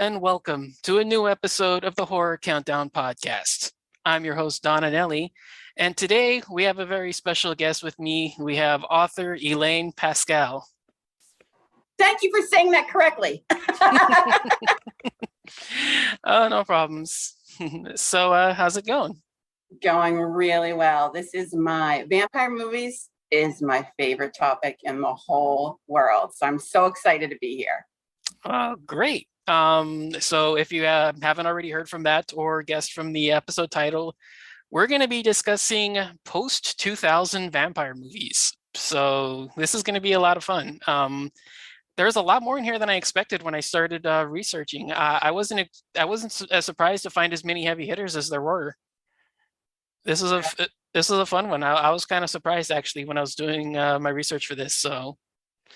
and welcome to a new episode of the Horror Countdown podcast. I'm your host, Don Anelli, and today we have a very special guest with me. We have author Elaine Pascale. Thank you for saying that correctly. Oh, no problems. So, how's it going? Going really well. This is vampire movies is my favorite topic in the whole world. So I'm so excited to be here. Great. So if you haven't already heard from that or guessed from the episode title, we're going to be discussing post-2000 vampire movies. So this is going to be a lot of fun. There's a lot more in here than I expected when I started researching. I wasn't as surprised to find as many heavy hitters as there were. This is a fun one. I was kind of surprised actually when I was doing my research for this. So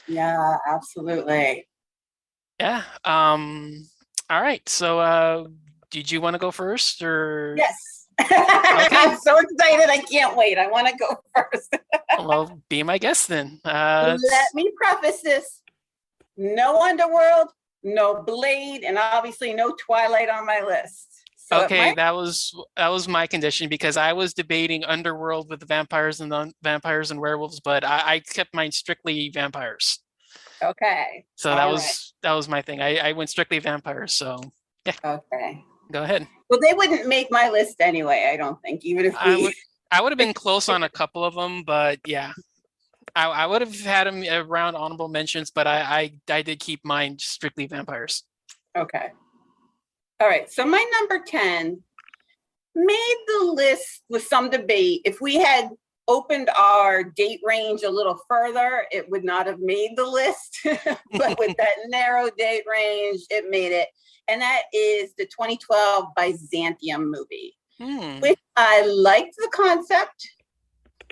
yeah, absolutely. Yeah. All right. So, did you want to go first, or? Yes. Okay. I'm so excited. I can't wait. I want to go first. Well, be my guest then. Let me preface this. No Underworld, no Blade, and obviously no Twilight on my list. So okay, that was my condition because I was debating Underworld with the vampires and werewolves, but I kept mine strictly vampires. Okay. So that was my thing. I went strictly vampires. So yeah. Okay. Go ahead. Well, they wouldn't make my list anyway, I don't think, even if I would have been close on a couple of them, but yeah. I would have had them around honorable mentions, but I did keep mine strictly vampires. Okay. All right. So my number 10 made the list with some debate. If we had opened our date range a little further, it would not have made the list. But with that narrow date range, it made it. And that is the 2012 Byzantium movie, which I liked the concept.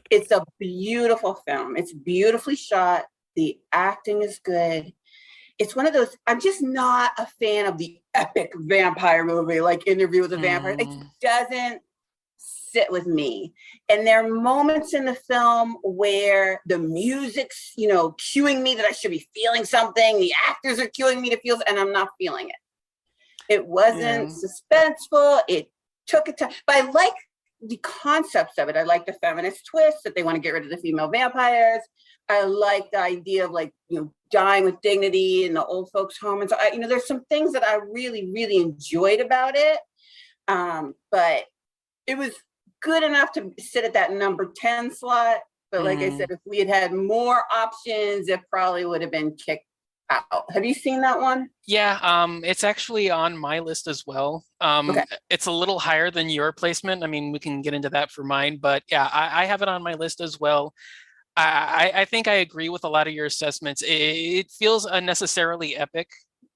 It's a beautiful film. It's beautifully shot. The acting is good. It's one of those, I'm just not a fan of the epic vampire movie, like Interview with a Vampire. It doesn't sit with me. And there are moments in the film where the music's, cueing me that I should be feeling something. The actors are cueing me to feel, and I'm not feeling it. It wasn't suspenseful. It took a time, but I like the concepts of it. I like the feminist twist that they want to get rid of the female vampires. I like the idea of dying with dignity in the old folks' home. And so, there's some things that I really, really enjoyed about it. But it was good enough to sit at that number 10 slot. But like I said, if we had had more options, it probably would have been kicked out. Have you seen that one? Yeah, it's actually on my list as well. Okay. It's a little higher than your placement. I mean, we can get into that for mine, but yeah, I have it on my list as well. I think I agree with a lot of your assessments. It feels unnecessarily epic.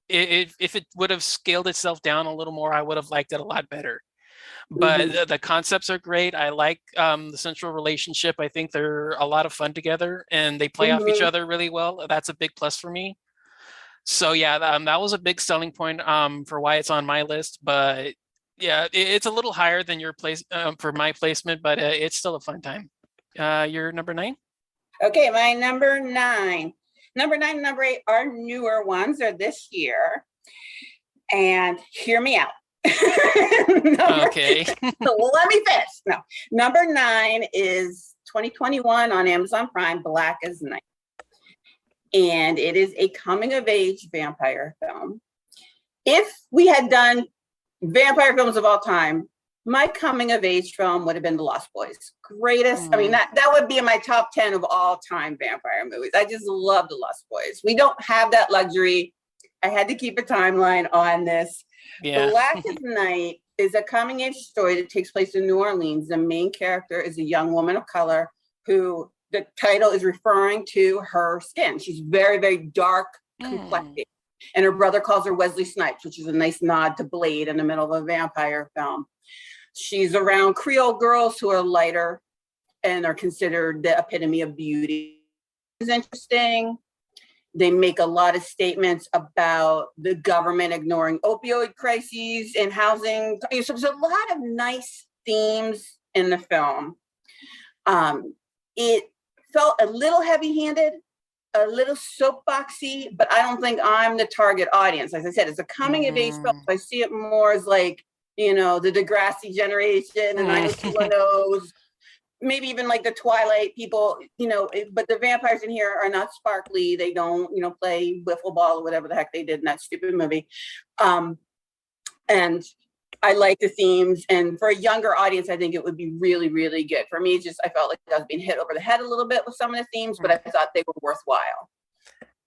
If it would have scaled itself down a little more, I would have liked it a lot better. But the concepts are great. I like the central relationship. I think they're a lot of fun together and they play off each other really well. That's a big plus for me. So yeah, that was a big selling point for why it's on my list. But yeah, it's a little higher than your place for my placement, but it's still a fun time. Your number 9? Okay, my number 9. Number 9 and number 8 are newer ones. They're this year. And hear me out. Okay. So let me finish. No. Number 9 is 2021 on Amazon Prime, Black as Night. And it is a coming-of-age vampire film. If we had done vampire films of all time, my coming-of-age film would have been The Lost Boys. Greatest. I mean, that would be in my top 10 of all-time vampire movies. I just love The Lost Boys. We don't have that luxury. I had to keep a timeline on this. Yeah. Black as Night is a coming-age story that takes place in New Orleans. The main character is a young woman of color who the title is referring to her skin. She's very, very dark complected. And her brother calls her Wesley Snipes, which is a nice nod to Blade in the middle of a vampire film. She's around Creole girls who are lighter and are considered the epitome of beauty. It's interesting. They make a lot of statements about the government ignoring opioid crises in housing. So there's a lot of nice themes in the film. It felt a little heavy-handed a little soapboxy, but I don't think I'm the target audience. As I said, it's a coming of age film. So I see it more as like, you know, the Degrassi generation and 90210s, maybe even like the Twilight people, you know, but the vampires in here are not sparkly. They don't, you know, play wiffle ball or whatever the heck they did in that stupid movie. And I like the themes, and for a younger audience, I think it would be really, really good. For me, just I felt like I was being hit over the head a little bit with some of the themes, but I thought they were worthwhile.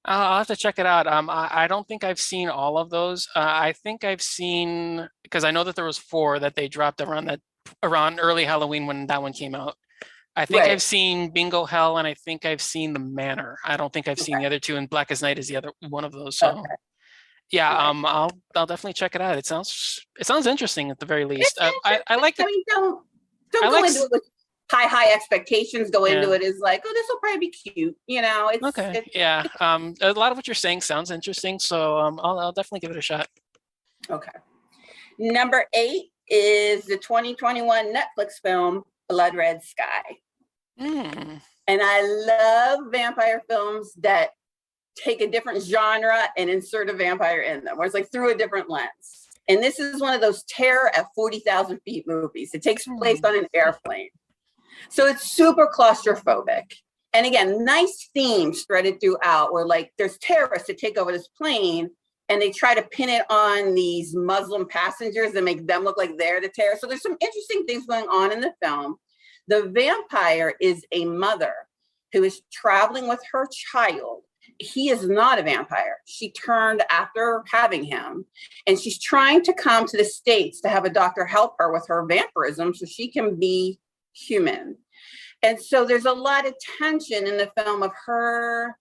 I'll have to check it out. I don't think I've seen all of those. I think I've seen, because I know that there was 4 that they dropped around early Halloween when that one came out. I think I've Right. seen Bingo Hell, and I think I've seen The Manor. I don't think I've seen Okay. the other 2, and Black as Night is the other one of those. So Okay. yeah, Right. I'll definitely check it out. It sounds interesting at the very least. It's I like the I mean, I don't go like into it with high expectations. Go into yeah. it as like, oh, this will probably be cute. You know, Okay. Yeah. A lot of what you're saying sounds interesting, so I'll definitely give it a shot. okay. Number 8 is the 2021 Netflix film Blood Red Sky. Hmm. And I love vampire films that take a different genre and insert a vampire in them, where it's like through a different lens. And this is one of those terror at 40,000 feet movies. It takes place on an airplane. So it's super claustrophobic. And again, nice themes threaded throughout where like there's terrorists that take over this plane and they try to pin it on these Muslim passengers and make them look like they're the terrorists. So there's some interesting things going on in the film. The vampire is a mother who is traveling with her child. He is not a vampire. She turned after having him, and she's trying to come to the States to have a doctor help her with her vampirism so she can be human. And so there's a lot of tension in the film of her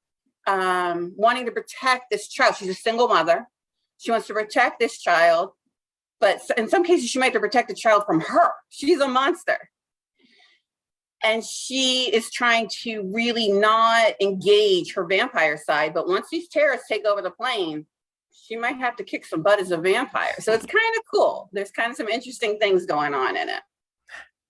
wanting to protect this child. She's a single mother. She wants to protect this child, but in some cases, she might have to protect the child from her. She's a monster. And she is trying to really not engage her vampire side. But once these terrorists take over the plane, she might have to kick some butt as a vampire. So it's kind of cool. There's kind of some interesting things going on in it.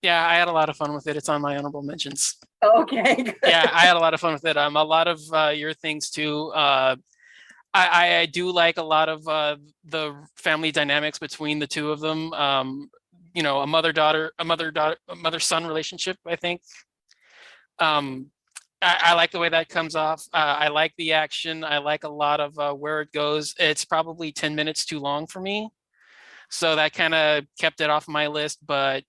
Yeah, I had a lot of fun with it. It's on my honorable mentions. Okay, good. Yeah, I had a lot of fun with it. A lot of your things too. I do like a lot of the family dynamics between the two of them. You know, a mother-son relationship, I think. Um, I like the way that comes off. I like the action. I like a lot of where it goes. It's probably 10 minutes too long for me. So that kind of kept it off my list, but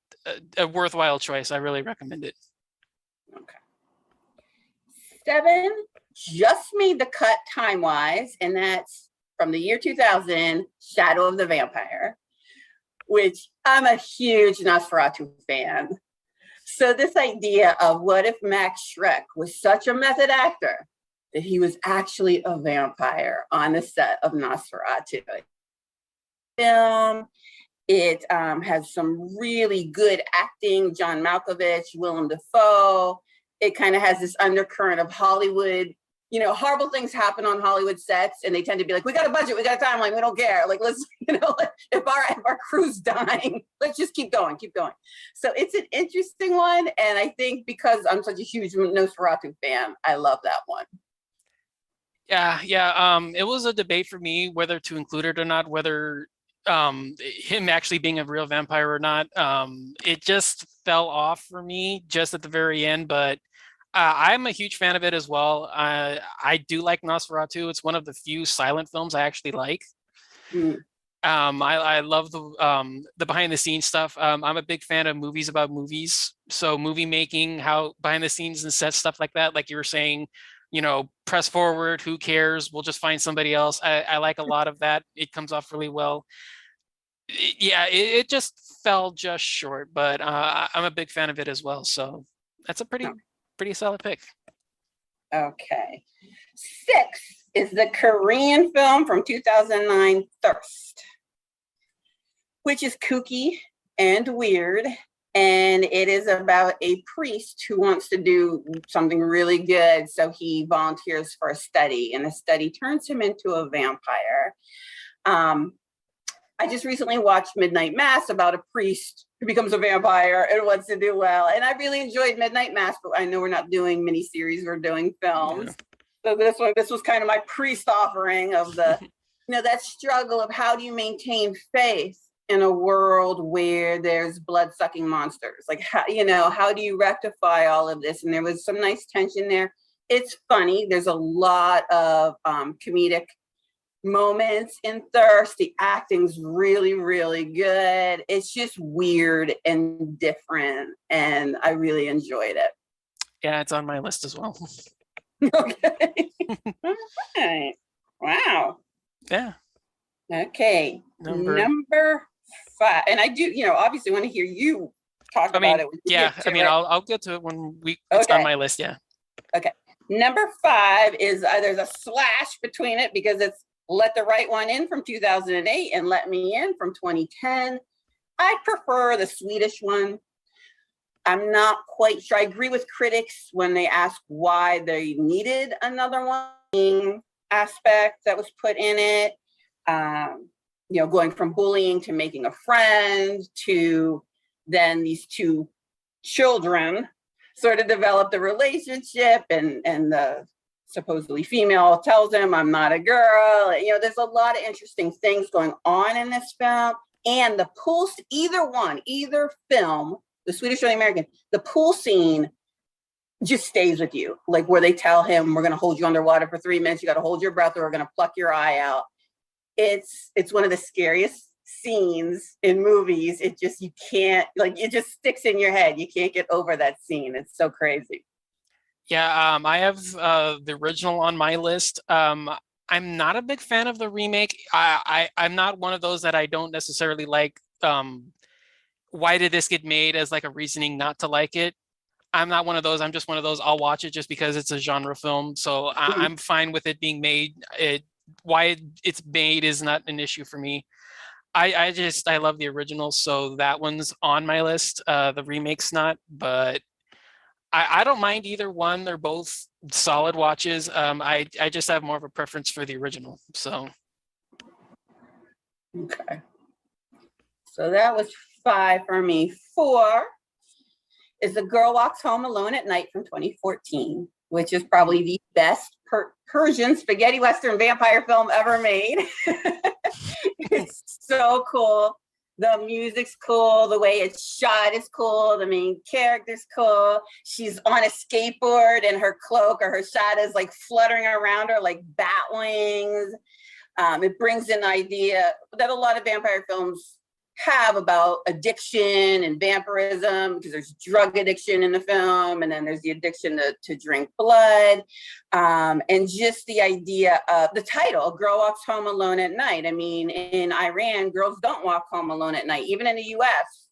a worthwhile choice. I really recommend it. Okay. 7 just made the cut time-wise, and that's from the year 2000, Shadow of the Vampire, which I'm a huge Nosferatu fan. So this idea of what if Max Schreck was such a method actor that he was actually a vampire on the set of Nosferatu. Film, it has some really good acting, John Malkovich, Willem Dafoe. It kind of has this undercurrent of Hollywood. You know, horrible things happen on Hollywood sets, and they tend to be like, "We got a budget, we got a timeline, we don't care." Like, let's, you know, if our crew's dying, let's just keep going, keep going. So it's an interesting one, and I think because I'm such a huge Nosferatu fan, I love that one. Yeah, yeah. It was a debate for me whether to include it or not, whether him actually being a real vampire or not. It just fell off for me just at the very end, but I'm a huge fan of it as well. I do like Nosferatu. It's one of the few silent films I actually like. Mm. I love the behind the scenes stuff. I'm a big fan of movies about movies. So movie making, how behind the scenes and set stuff like that, like you were saying, you know, press forward, who cares? We'll just find somebody else. I like a lot of that. It comes off really well. Yeah, it just fell just short, but I'm a big fan of it as well. So that's a pretty solid pick. Okay. 6 is the Korean film from 2009, Thirst, which is kooky and weird. And it is about a priest who wants to do something really good. So he volunteers for a study, and the study turns him into a vampire. I just recently watched Midnight Mass about a priest who becomes a vampire and wants to do well. And I really enjoyed Midnight Mass, but I know we're not doing miniseries, we're doing films. So this was kind of my priest offering of the, that struggle of how do you maintain faith in a world where there's blood-sucking monsters? Like, how do you rectify all of this? And there was some nice tension there. It's funny. There's a lot of comedic moments in Thirst. The acting's really, really good. It's just weird and different, and I really enjoyed it. Yeah, it's on my list as well. Okay. All right. Wow. Yeah. Okay. Number 5. And I do, obviously want to hear you talk about it. Yeah, I'll get to it when it's on my list. Yeah. Okay. Number 5 is there's a slash between it because it's Let the Right One In from 2008 and Let Me In from 2010. I prefer the Swedish one. I'm not quite sure. I agree with critics when they ask why they needed another one aspect that was put in it. Going from bullying to making a friend to then these two children sort of developed a relationship, and the supposedly female tells him, I'm not a girl. There's a lot of interesting things going on in this film. And the pool, either film, the Swedish or the American, the pool scene just stays with you. Like where they tell him, we're going to hold you underwater for 3 minutes. You got to hold your breath or we're going to pluck your eye out. It's one of the scariest scenes in movies. It just sticks in your head. You can't get over that scene. It's so crazy. Yeah, I have the original on my list. I'm not a big fan of the remake. I'm not one of those that I don't necessarily like. Why did this get made as like a reasoning not to like it? I'm not one of those. I'm just one of those. I'll watch it just because it's a genre film. So I'm fine with it being made. Why it's made is not an issue for me. I love the original, so that one's on my list. The remake's not, but I don't mind either one. They're both solid watches. I just have more of a preference for the original. So okay. So that was 5 for me. 4 is The Girl Walks Home Alone at Night from 2014, which is probably the best Persian spaghetti Western vampire film ever made. It's so cool. The music's cool. The way it's shot is cool. The main character's cool. She's on a skateboard and her cloak or her shadow is like fluttering around her like bat wings. It brings an idea that a lot of vampire films have about addiction and vampirism, because there's drug addiction in the film, and then there's the addiction to drink blood, and just the idea of the title, Girl Walks Home Alone at Night. I mean, in Iran, girls don't walk home alone at night. Even in the US,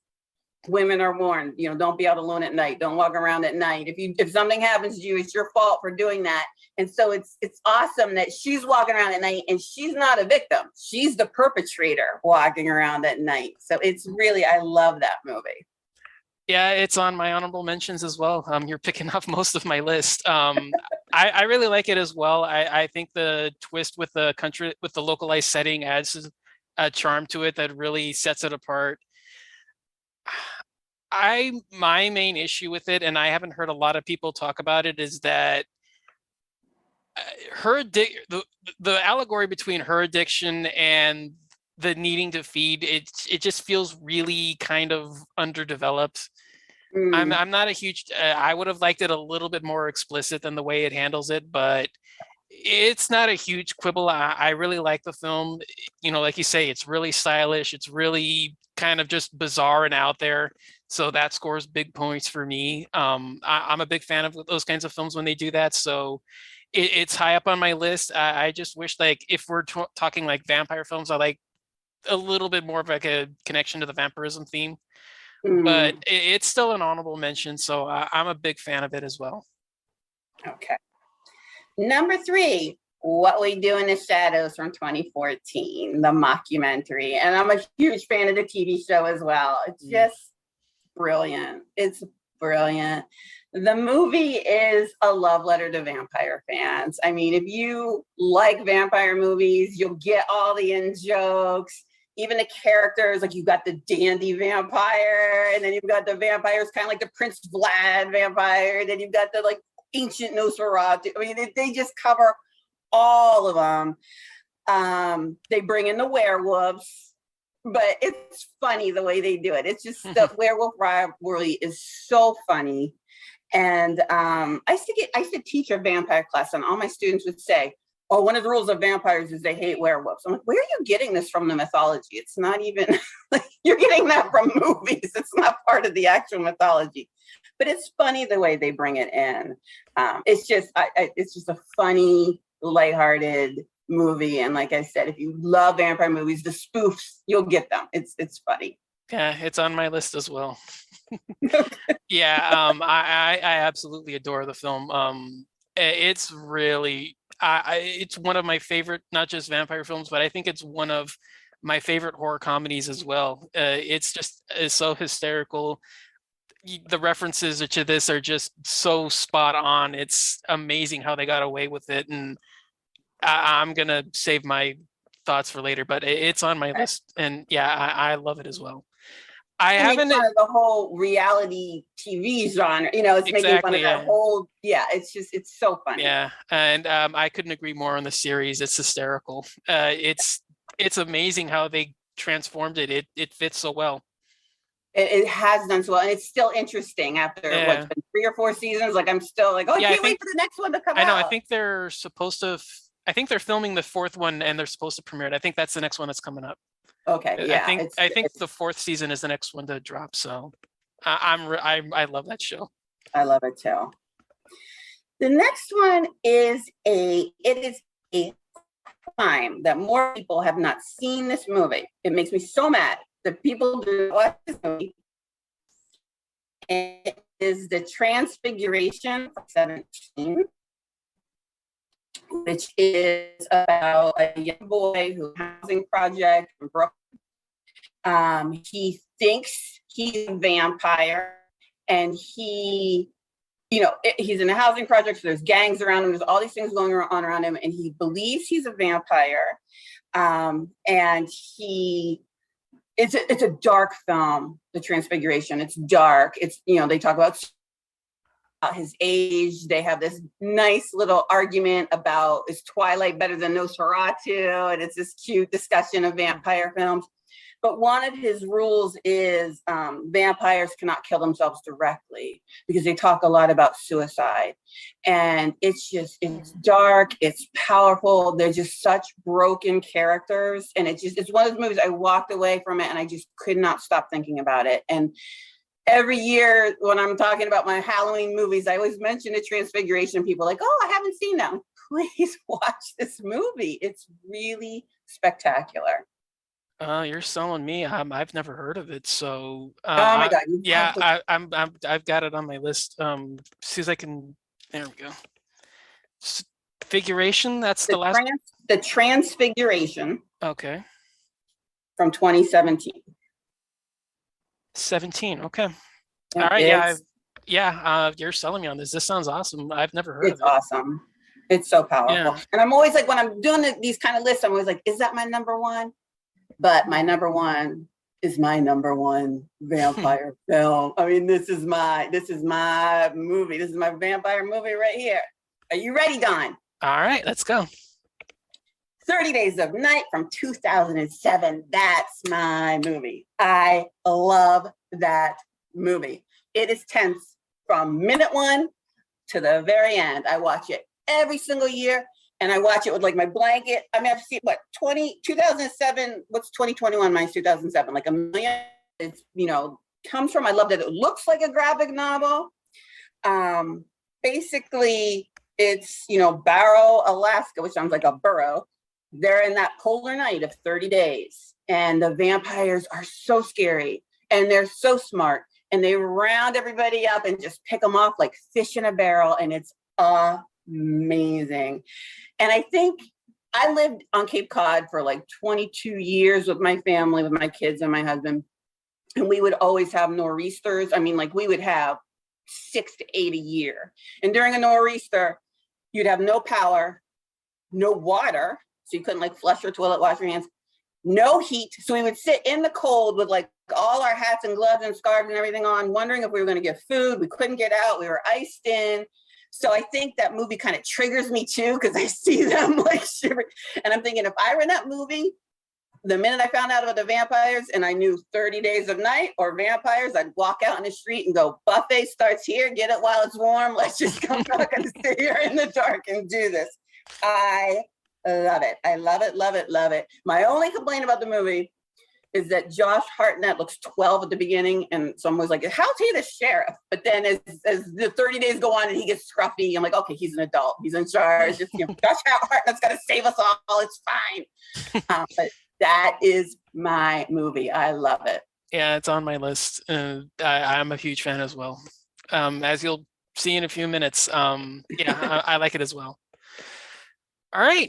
women are warned, don't be out alone at night. Don't walk around at night. If something happens to you, it's your fault for doing that. And so it's awesome that she's walking around at night and she's not a victim. She's the perpetrator walking around at night. So it's really, I love that movie. Yeah, it's on my honorable mentions as well. You're picking up most of my list. I really like it as well. I think the twist with the localized setting adds a charm to it that really sets it apart. My main issue with it, and I haven't heard a lot of people talk about it, is that the allegory between her addiction and the needing to feed, it just feels really kind of underdeveloped. I'm not a huge, I would have liked it a little bit more explicit than the way it handles it, but it's not a huge quibble. I really like the film. Like you say, it's really stylish. It's really kind of just bizarre and out there. So that scores big points for me. I'm a big fan of those kinds of films when they do that. So it's high up on my list. I just wish, like, if we're talking like vampire films, I like a little bit more of like a connection to the vampirism theme. But it's still an honorable mention. So I'm a big fan of it as well. Okay. Number 3, What We Do in the Shadows from 2014, the mockumentary. And I'm a huge fan of the TV show as well. It's just brilliant. It's brilliant. The movie is a love letter to vampire fans. I mean, if you like vampire movies, you'll get all the in-jokes. Even the characters, like you've got the dandy vampire, and then you've got the vampires kind of like the Prince Vlad vampire, and then you've got the like ancient Nosferatu. I mean, they just cover all of them. They bring in the werewolves, but it's funny the way they do it. It's just the werewolf rivalry is so funny. And I used to teach a vampire class, and all my students would say, "Oh, one of the rules of vampires is they hate werewolves." I'm like, "Where are you getting this from? The mythology? It's not even like you're getting that from movies. It's not part of the actual mythology." But it's funny the way they bring it in. It's just a funny, lighthearted movie. And like I said, if you love vampire movies, the spoofs, you'll get them. It's funny. Yeah, it's on my list as well. Yeah, I absolutely adore the film. It's really, it's one of my favorite, not just vampire films, but I think it's one of my favorite horror comedies as well. It's so hysterical. The references to this are just so spot on. It's amazing how they got away with it, and I'm gonna save my thoughts for later, but it's on my list, and yeah, I love it as well. I And make haven't fun of the whole reality TV genre. It's making fun exactly, of that yeah. whole, it's so funny. Yeah, and I couldn't agree more on the series. It's hysterical. It's amazing how they transformed it. It fits so well. It has done so well, and it's still interesting after Yeah, what's been 3 or 4 seasons. Like I'm still like, oh, I yeah. can't wait for the next one to come I know. I out. think they're supposed to. I think they're filming the fourth one, and they're supposed to premiere it. I think that's the next one that's coming up. Okay, yeah, I think the fourth season is the next one to drop. So I love that show. I love it too. The next one is a crime that more people have not seen this movie. It makes me so mad that people do not watch this movie. And it is The Transfiguration from 17, which is about a young boy who has a housing project in Brooklyn. He thinks he's a vampire, and he's in a housing project, so there's gangs around him, there's all these things going on around him, and he believes he's a vampire. And it's a dark film, The Transfiguration. It's dark. It's, they talk about his age. They have this nice little argument about, is Twilight better than Nosferatu? And it's this cute discussion of vampire films. But one of his rules is vampires cannot kill themselves directly, because they talk a lot about suicide. And it's dark, it's powerful. They're just such broken characters. And it's one of those movies I walked away from it and I just could not stop thinking about it. And every year when I'm talking about my Halloween movies, I always mention The Transfiguration. People are like, oh, I haven't seen them. Please watch this movie. It's really spectacular. You're selling me. I've never heard of it, so Oh my God! yeah, I've got it on my list. See as I can. There we go. Figuration. That's the last. The Transfiguration. Okay. From 2017. 17. Okay. All right. Yeah. You're selling me on this. This sounds awesome. I've never heard of it. It's awesome. It's so powerful. Yeah. And I'm always like, when I'm doing these kind of lists, I'm always like, is that my number one? But my number one is my number one vampire film. I mean, this is my movie. This is my vampire movie right here. Are you ready, Don? All right, let's go. 30 Days of Night from 2007. That's my movie. I love that movie. It is tense from minute one to the very end. I watch it every single year. And I watch it with like my blanket. I mean, I've seen 2007, what's 2021 minus 2007? Like a million. It's, comes from, I love that it looks like a graphic novel. Basically, it's, Barrow, Alaska, which sounds like a burrow. They're in that polar night of 30 days. And the vampires are so scary. And they're so smart. And they round everybody up and just pick them off like fish in a barrel. And it's amazing. And I think I lived on Cape Cod for like 22 years with my family, with my kids and my husband. And we would always have nor'easters. I mean, like we would have 6 to 8 a year. And during a nor'easter, you'd have no power, no water. So you couldn't like flush your toilet, wash your hands, no heat. So we would sit in the cold with like all our hats and gloves and scarves and everything on, wondering if we were going to get food. We couldn't get out. We were iced in. So I think that movie kind of triggers me too, because I see them like shivering. And I'm thinking, if I were in that movie, the minute I found out about the vampires and I knew 30 Days of Night or vampires, I'd walk out in the street and go, buffet starts here, get it while it's warm. Let's just come back and sit here in the dark and do this. I love it. I love it, love it, love it. My only complaint about the movie is that Josh Hartnett looks 12 at the beginning, and someone was like, how's he the sheriff? But then as the 30 days go on and he gets scruffy, I'm like, okay, he's an adult. He's in charge. Just, Josh Hartnett's got to save us all. It's fine. But that is my movie. I love it. Yeah, it's on my list. I'm a huge fan as well. As you'll see in a few minutes. Yeah, I like it as well. All right.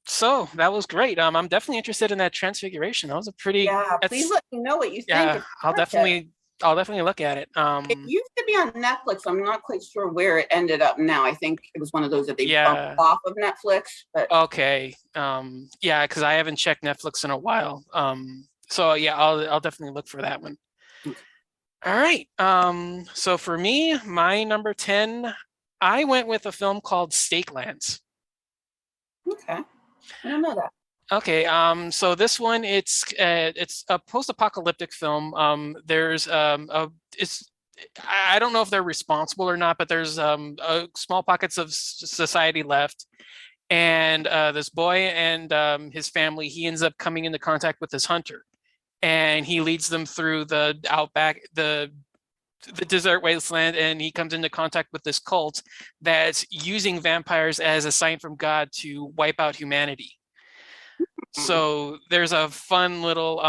So that was great. I'm definitely interested in that Transfiguration. That was a pretty. Yeah. Please let me know what you think. Yeah, I'll definitely look at it. It used to be on Netflix. I'm not quite sure where it ended up now. I think it was one of those that they bumped off of Netflix. But okay. Yeah, because I haven't checked Netflix in a while. So yeah, I'll definitely look for that one. All right. So for me, my number 10, I went with a film called Stakelands. Okay. I don't know that. Okay, so this one, it's a post-apocalyptic film. There's it's I don't know if they're responsible or not, but there's small pockets of society left, and this boy and his family, he ends up coming into contact with this hunter, and he leads them through the outback, the desert wasteland, and he comes into contact with this cult that's using vampires as a sign from God to wipe out humanity. So there's a fun little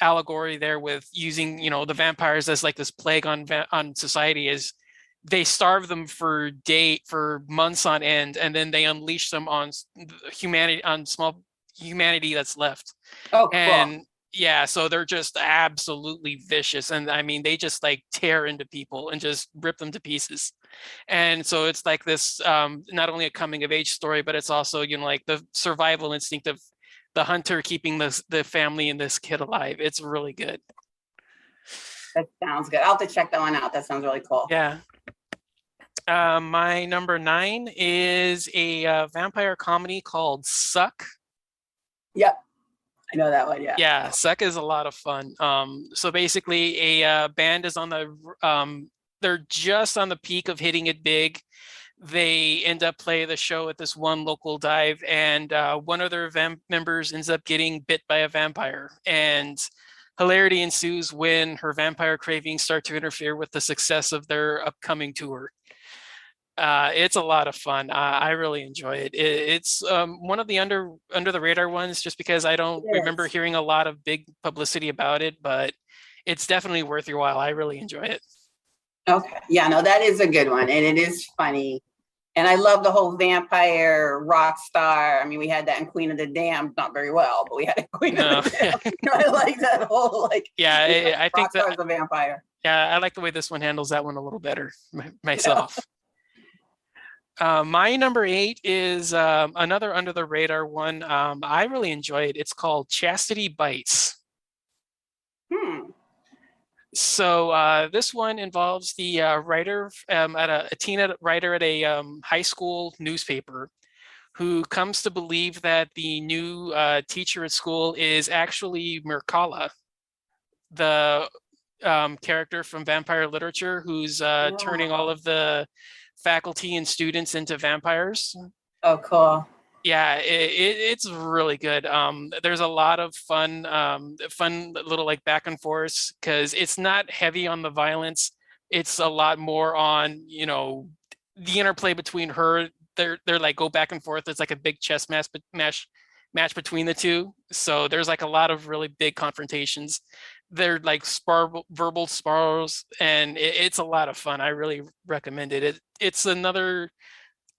allegory there with using, the vampires as like this plague on society. Is they starve them for months on end, and then they unleash them on humanity, on small humanity that's left. Oh, cool. And yeah, so they're just absolutely vicious, and I mean they just like tear into people and just rip them to pieces. And so it's like this not only a coming of age story, but it's also like the survival instinct of the hunter keeping the family and this kid alive. It's really good. That sounds good. I'll have to check that one out. That sounds really cool. Yeah. My number 9 is a vampire comedy called Suck. Yep. I know that one. Yeah. Yeah, Suck is a lot of fun. So basically a band is on they're just on the peak of hitting it big. They end up playing the show at this one local dive, and one of their members ends up getting bit by a vampire, and hilarity ensues when her vampire cravings start to interfere with the success of their upcoming tour. It's a lot of fun. I really enjoy it. It's one of the under the radar ones, just because I don't remember hearing a lot of big publicity about it, but it's definitely worth your while. I really enjoy it. Okay. Yeah, no, that is a good one. And it is funny. And I love the whole vampire rock star. I mean, we had that in Queen of the Damned, not very well, but we had a Queen of the Damned. I like that whole, yeah, I think that's a vampire. Yeah, I like the way this one handles that one a little better myself. My number 8 is another under the radar one. I really enjoy it. It's called Chastity Bites. So this one involves the writer a teen writer at a high school newspaper who comes to believe that the new teacher at school is actually Mircalla, the character from vampire literature, who's turning all of the faculty and students into vampires. Oh, cool. Yeah, it's really good. There's a lot of fun little like back and forth, because it's not heavy on the violence. It's a lot more on, the interplay between her. They're like go back and forth. It's like a big chess match between the two. So there's like a lot of really big confrontations. They're like verbal spars, and it's a lot of fun. I really recommend it. It's another.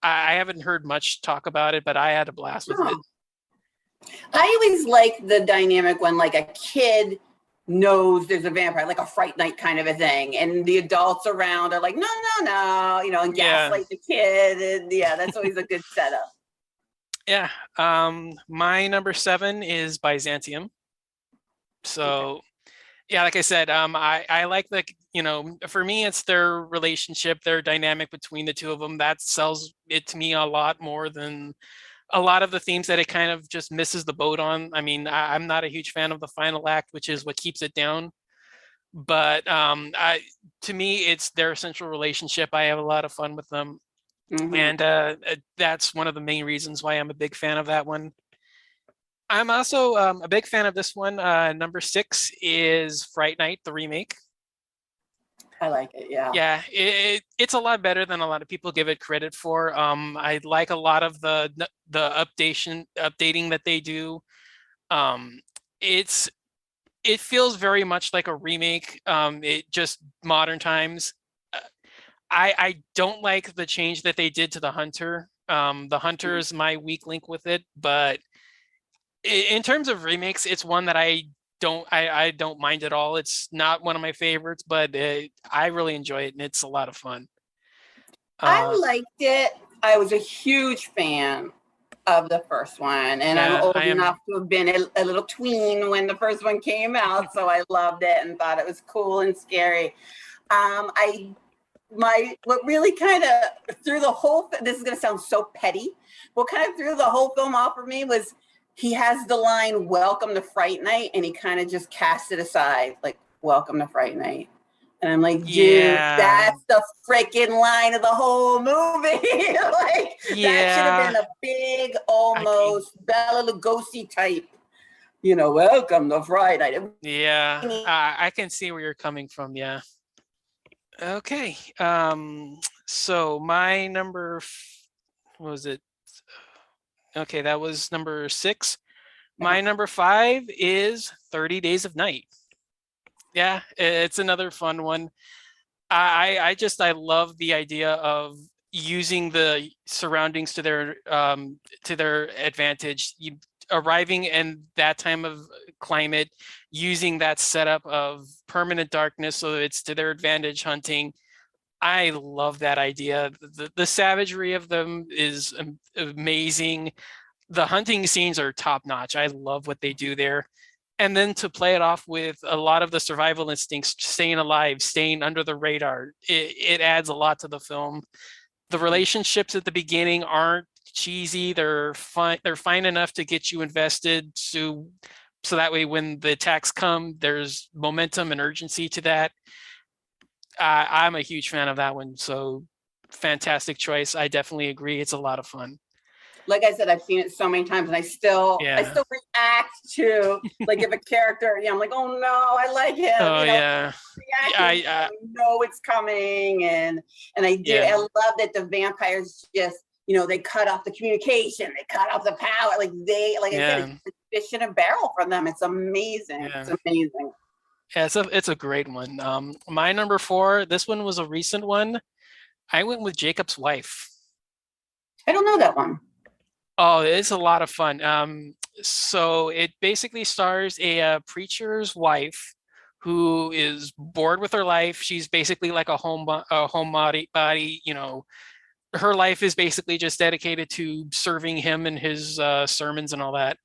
I haven't heard much talk about it, but I had a blast with it. I always like the dynamic when like a kid knows there's a vampire, like a Fright Night kind of a thing, and the adults around are like, no, and gaslight the kid, and that's always a good setup. Yeah. My number 7 is Byzantium. So, yeah, like I said, I like for me, it's their relationship, their dynamic between the two of them that sells it to me a lot more than a lot of the themes that it kind of just misses the boat on. I mean, I'm not a huge fan of the final act, which is what keeps it down. But to me, it's their central relationship. I have a lot of fun with them, and that's one of the main reasons why I'm a big fan of that one. I'm also a big fan of this one. Number 6 is Fright Night, the remake. I like it. Yeah. Yeah, it's a lot better than a lot of people give it credit for. I like a lot of the updating that they do. Um, it's it feels very much like a remake. It just modern times. Uh, I don't like the change that they did to the hunter. The hunter is my weak link with it, but in terms of remakes, it's one that I don't mind at all. It's not one of my favorites, but I really enjoy it and it's a lot of fun. I liked it. I was a huge fan of the first one, and I'm Yeah, old enough to have been a little tween when the first one came out, so I loved it and thought it was cool and scary. What really kind of threw the whole, this is going to sound so petty, what kind of threw the whole film off for me was he has the line "Welcome to Fright Night," and he kind of just cast it aside, like "Welcome to Fright Night." And I'm like, dude, yeah, that's the freaking line of the whole movie. Like, that should have yeah. been a big, I, almost Bela Lugosi type, welcome to Friday. yeah, I can see where you're coming from. Yeah. Okay. So my what was it? Okay, that was number 6. Yeah. My number 5 is 30 Days of Night. Yeah, it's another fun one. I love the idea of using the surroundings to their advantage. Arriving in that time of climate, using that setup of permanent darkness so it's to their advantage hunting. I love that idea. The savagery of them is amazing. The hunting scenes are top notch. I love what they do there. And then to play it off with a lot of the survival instincts, staying alive, staying under the radar, it adds a lot to the film. The relationships at the beginning aren't cheesy. They're fun. They're fine enough to get you invested. So that way, when the attacks come, there's momentum and urgency to that. I'm a huge fan of that one. So fantastic choice. I definitely agree. It's a lot of fun. Like I said, I've seen it so many times, and I still Yeah. react to, like, if a character, I'm like, oh no, I like him, Oh yeah. reacting, know it's coming, and I Yeah. love that the vampires just, they cut off the communication, they cut off the power, like I said, Yeah. it's a fish in a barrel from them. It's amazing. Yeah. It's amazing. Yeah, it's a great one. My number 4, this one was a recent one. I went with Jacob's Wife. I don't know that one. Oh, it's a lot of fun. So it basically stars a preacher's wife who is bored with her life. She's basically like a homebody. Her life is basically just dedicated to serving him and his sermons and all that.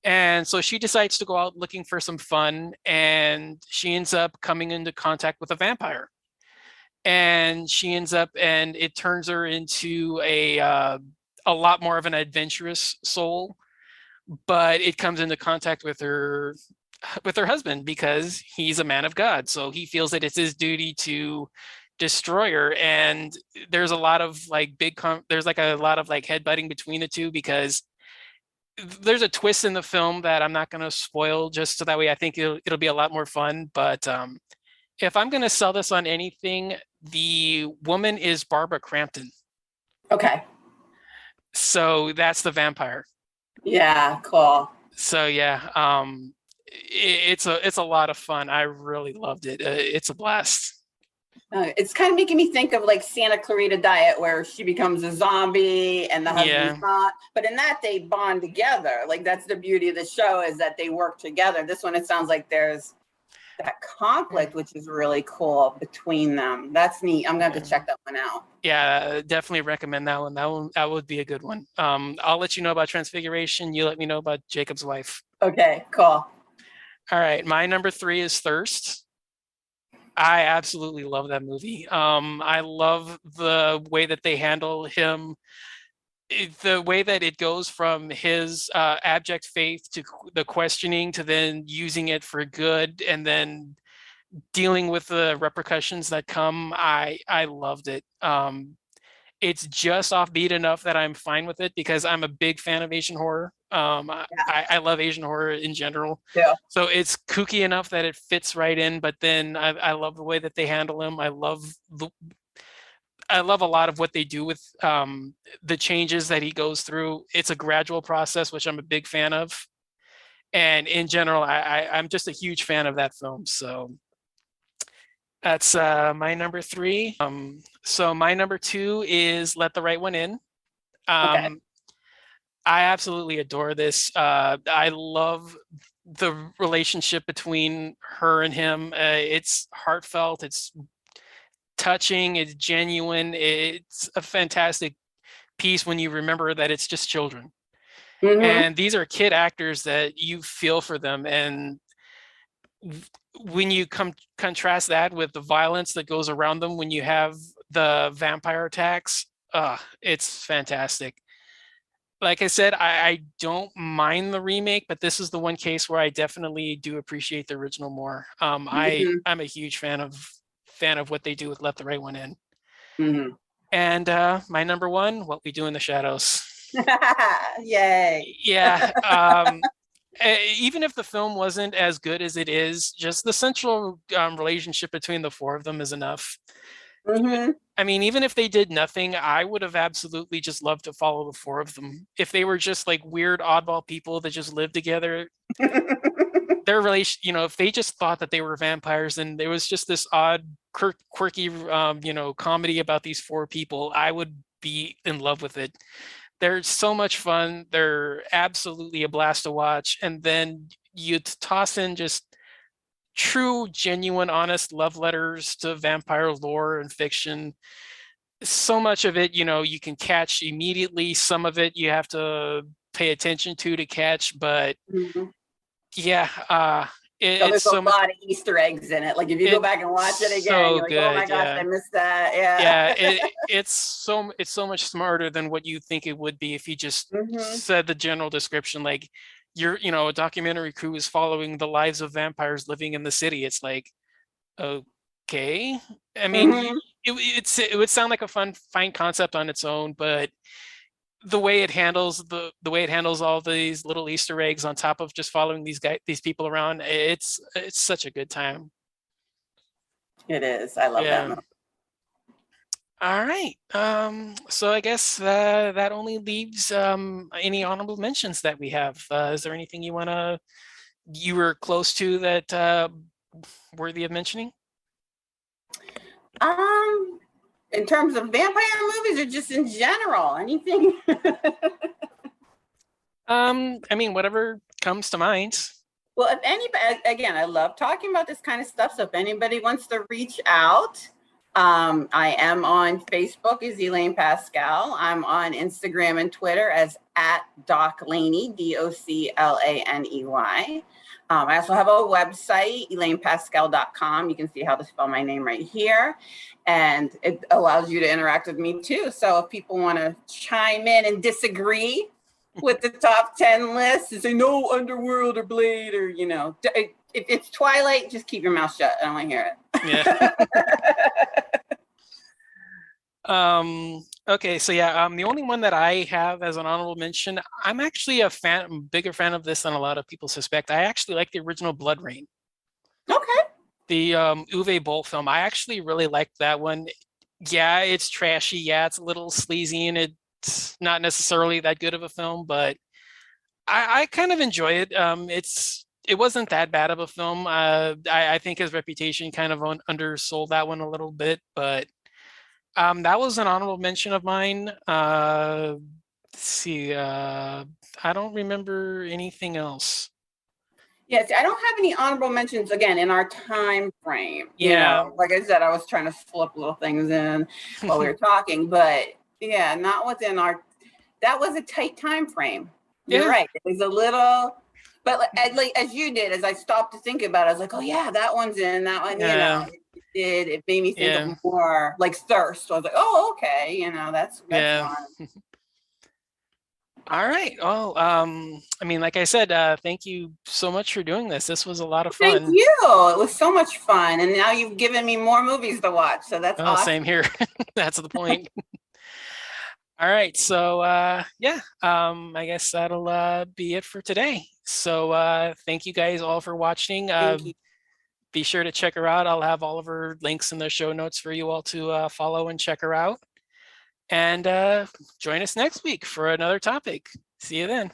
And so she decides to go out looking for some fun, and she ends up coming into contact with a vampire. And she ends up, and it turns her into a lot more of an adventurous soul. But it comes into contact with her husband because he's a man of God. So he feels that it's his duty to destroy her. And there's a lot of like there's like a lot of like headbutting between the two because there's a twist in the film that I'm not going to spoil just so that way I think it'll be a lot more fun. But if I'm going to sell this on anything, the woman is Barbara Crampton. Okay. So that's the vampire. Yeah, cool. So yeah, it's a lot of fun. I really loved it. It's a blast. It's kind of making me think of like Santa Clarita Diet, where she becomes a zombie and the husband's Yeah, not. But in that, they bond together. Like, that's the beauty of the show, is that they work together. This one, it sounds like there's that conflict, which is really cool between them. That's neat. I'm going to have to check that one out. yeah, definitely recommend that one. That would be a good one. I'll let you know about Transfiguration. You let me know about Jacob's Wife. Okay, cool. All right, my number 3 is Thirst. I absolutely love that movie. I love the way that they handle him, the way that it goes from his abject faith to the questioning to then using it for good and then dealing with the repercussions that come. I loved it. It's just offbeat enough that I'm fine with it because I'm a big fan of Asian horror. I love Asian horror in general. Yeah. So it's kooky enough that it fits right in, but then I love the way that they handle him. I love a lot of what they do with the changes that he goes through. It's a gradual process, which I'm a big fan of. And in general, I'm just a huge fan of that film. So that's my number three. So my number two is Let the Right One In. Okay. Um, I absolutely adore this. I love the relationship between her and him. It's heartfelt, it's touching, it's genuine. It's a fantastic piece when you remember that it's just children. Mm-hmm. And these are kid actors that you feel for them. And when you contrast that with the violence that goes around them when you have the vampire attacks, it's fantastic. Like I said, I don't mind the remake, but this is the one case where I definitely do appreciate the original more. Mm-hmm. I'm a huge fan of what they do with Let the Right One In. Mm-hmm. And my number one, What We Do in the Shadows. Yay. Yeah, even if the film wasn't as good as it is, just the central relationship between the four of them is enough. Mm-hmm. I mean, even if they did nothing, I would have absolutely just loved to follow the four of them. If they were just like weird oddball people that just lived together, their relation, if they just thought that they were vampires and there was just this odd, quirky, comedy about these four people, I would be in love with it. They're so much fun. They're absolutely a blast to watch. And then you toss in just true, genuine, honest love letters to vampire lore and fiction. So much of it, you can catch immediately. Some of it you have to pay attention to catch. But Mhm. yeah, So it's there's a so much. lot of Easter eggs in it. Like if you go It's back and watch it again, so you're like, oh my good. gosh, Yeah. I missed that. Yeah. Yeah, it's so much smarter than what you think it would be if you just Hmm. said the general description. Like a documentary crew is following the lives of vampires living in the city. It's like, okay. I mean, Hmm. it would sound like a fine concept on its own, but the way it handles the way it handles all these little Easter eggs on top of just following these people around, it's such a good time. It is. I love that Yeah. movie. All right. So I guess that only leaves any honorable mentions that we have. Is there anything you were close to that worthy of mentioning? Um, in terms of vampire movies or just in general, anything? I mean, whatever comes to mind. Well, if anybody, again, I love talking about this kind of stuff. So if anybody wants to reach out, I am on Facebook as Elaine Pascale. I'm on Instagram and Twitter as at Doc Laney, DOCLANEY. I also have a website, ElainePascale.com. You can see how to spell my name right here. And it allows you to interact with me too. So if people want to chime in and disagree with the top 10 list and say no Underworld or Blade or, if it's Twilight, just keep your mouth shut. I don't want to hear Yeah. it. Okay, so yeah, the only one that I have as an honorable mention, I'm actually bigger fan of this than a lot of people suspect. I actually like the original Blood Rain, Okay. the Uwe Boll film. I actually really liked that one. Yeah, it's trashy. Yeah, it's a little sleazy, and it's not necessarily that good of a film, but I kind of enjoy it. It wasn't that bad of a film. I think his reputation kind of undersold that one a little bit, but that was an honorable mention of mine. Let's see. I don't remember anything else. Yes, I don't have any honorable mentions again in our time frame. Yeah. Like I said, I was trying to slip little things in while we were talking, but yeah, not within our. That was a tight time frame. You're Yeah. right. It was a little. But like as you did, as I stopped to think about it, I was like, oh yeah, that one's in, that one, Yeah, it made me think of yeah, more like Thirst. So I was like, oh, okay, that's yeah. one. All right. Oh, I mean, like I said, thank you so much for doing this. This was a lot of Thank fun. you. It was so much fun. And now you've given me more movies to watch. So that's Oh, awesome. same here. That's the point. All right. So, yeah, I guess that'll be it for today. So, thank you guys all for watching. Thank you. Be sure to check her out. I'll have all of her links in the show notes for you all to follow and check her out. And join us next week for another topic. See you then.